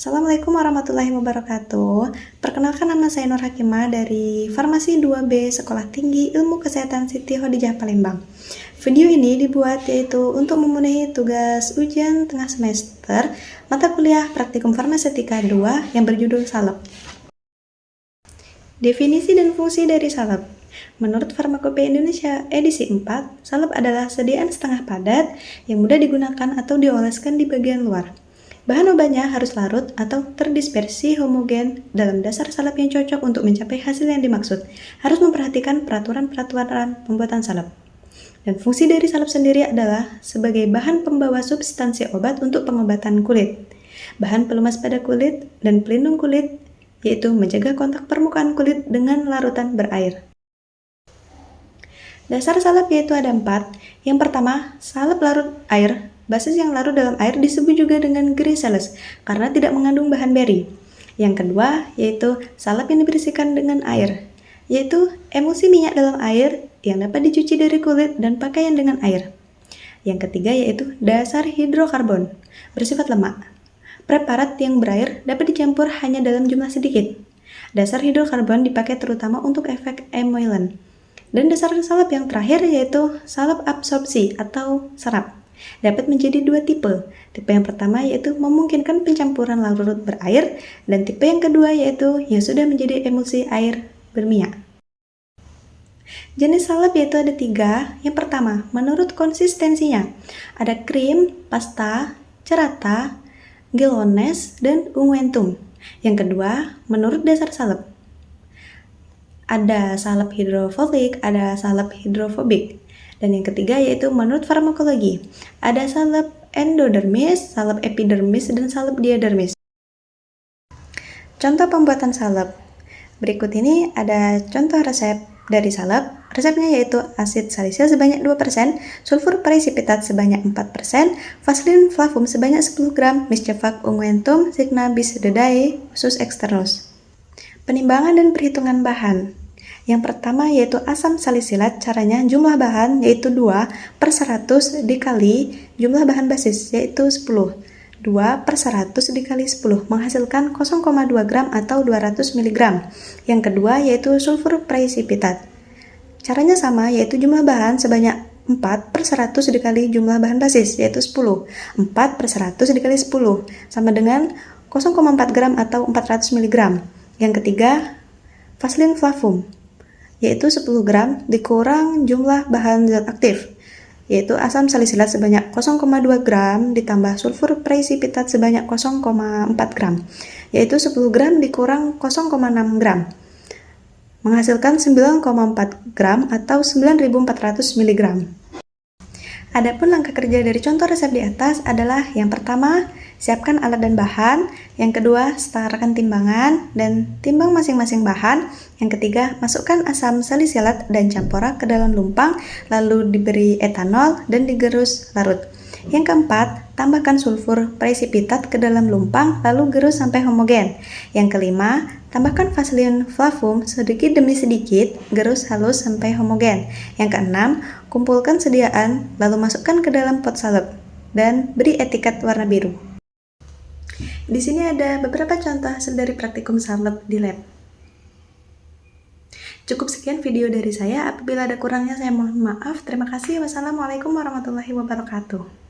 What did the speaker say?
Assalamualaikum warahmatullahi wabarakatuh. Perkenalkan, nama saya Nur Hakimah dari Farmasi 2B Sekolah Tinggi Ilmu Kesehatan Siti Khadijah Palembang. Video ini dibuat yaitu untuk memenuhi tugas ujian tengah semester mata kuliah Praktikum Farmasetika 2 yang berjudul salep. Definisi dan fungsi dari salep. Menurut Farmakopeia Indonesia edisi 4, salep adalah sediaan setengah padat yang mudah digunakan atau dioleskan di bagian luar. Bahan obatnya harus larut atau terdispersi homogen dalam dasar salep yang cocok untuk mencapai hasil yang dimaksud. Harus memperhatikan peraturan-peraturan pembuatan salep. Dan fungsi dari salep sendiri adalah sebagai bahan pembawa substansi obat untuk pengobatan kulit, bahan pelumas pada kulit, dan pelindung kulit, yaitu menjaga kontak permukaan kulit dengan larutan berair. Dasar salep yaitu ada 4. Yang pertama, salep larut air. Basis yang larut dalam air disebut juga dengan glyceres karena tidak mengandung bahan beri. Yang kedua, yaitu salep yang dibersihkan dengan air, yaitu emulsi minyak dalam air yang dapat dicuci dari kulit dan pakaian dengan air. Yang ketiga, yaitu dasar hidrokarbon, bersifat lemak. Preparat yang berair dapat dicampur hanya dalam jumlah sedikit. Dasar hidrokarbon dipakai terutama untuk efek emollient. Dan dasar salep yang terakhir yaitu salep absorpsi atau serap. Dapat menjadi 2 tipe. Tipe yang pertama yaitu memungkinkan pencampuran larut berair, dan tipe yang kedua yaitu yang sudah menjadi emulsi air berminyak. Jenis salep yaitu ada 3. Yang pertama, menurut konsistensinya, ada krim, pasta, cerata, gelones, dan unguentum. Yang kedua, menurut dasar salep, ada salep hidrofobik, ada salep hidrofobik. Dan yang ketiga yaitu menurut farmakologi, ada salep endodermis, salep epidermis, dan salep diadermis. Contoh pembuatan salep. Berikut ini ada contoh resep dari salep. Resepnya yaitu asid salisil sebanyak 2%, sulfur precipitat sebanyak 4%, vaselin flavum sebanyak 10 gram, miscevax unguentum, signa bisididae, usus externus. Penimbangan dan perhitungan bahan. Yang pertama yaitu asam salisilat. Caranya jumlah bahan yaitu 2/100 dikali jumlah bahan basis yaitu 10. 2/100 dikali 10 menghasilkan 0,2 gram atau 200 mg. Yang kedua yaitu sulfur precipitat. Caranya sama, yaitu jumlah bahan sebanyak 4/100 dikali jumlah bahan basis yaitu 10. 4/100 dikali 10 sama dengan 0,4 gram atau 400 mg. Yang ketiga, vaselin flavum, yaitu 10 gram dikurang jumlah bahan zat aktif, yaitu asam salisilat sebanyak 0,2 gram ditambah sulfur precipitat sebanyak 0,4 gram, yaitu 10 gram dikurang 0,6 gram, menghasilkan 9,4 gram atau 9.400 mg. Adapun langkah kerja dari contoh resep di atas adalah yang pertama, siapkan alat dan bahan. Yang kedua, setarakan timbangan dan timbang masing-masing bahan. Yang ketiga, masukkan asam salisilat dan campora ke dalam lumpang, lalu diberi etanol dan digerus larut. Yang keempat, tambahkan sulfur precipitat ke dalam lumpang, lalu gerus sampai homogen. Yang kelima, tambahkan vaselin flavum sedikit demi sedikit, gerus halus sampai homogen. Yang keenam, kumpulkan sediaan, lalu masukkan ke dalam pot salep dan beri etiket warna biru. Di sini ada beberapa contoh hasil dari praktikum salep di lab. Cukup sekian video dari saya. Apabila ada kurangnya saya mohon maaf. Terima kasih. Wassalamualaikum warahmatullahi wabarakatuh.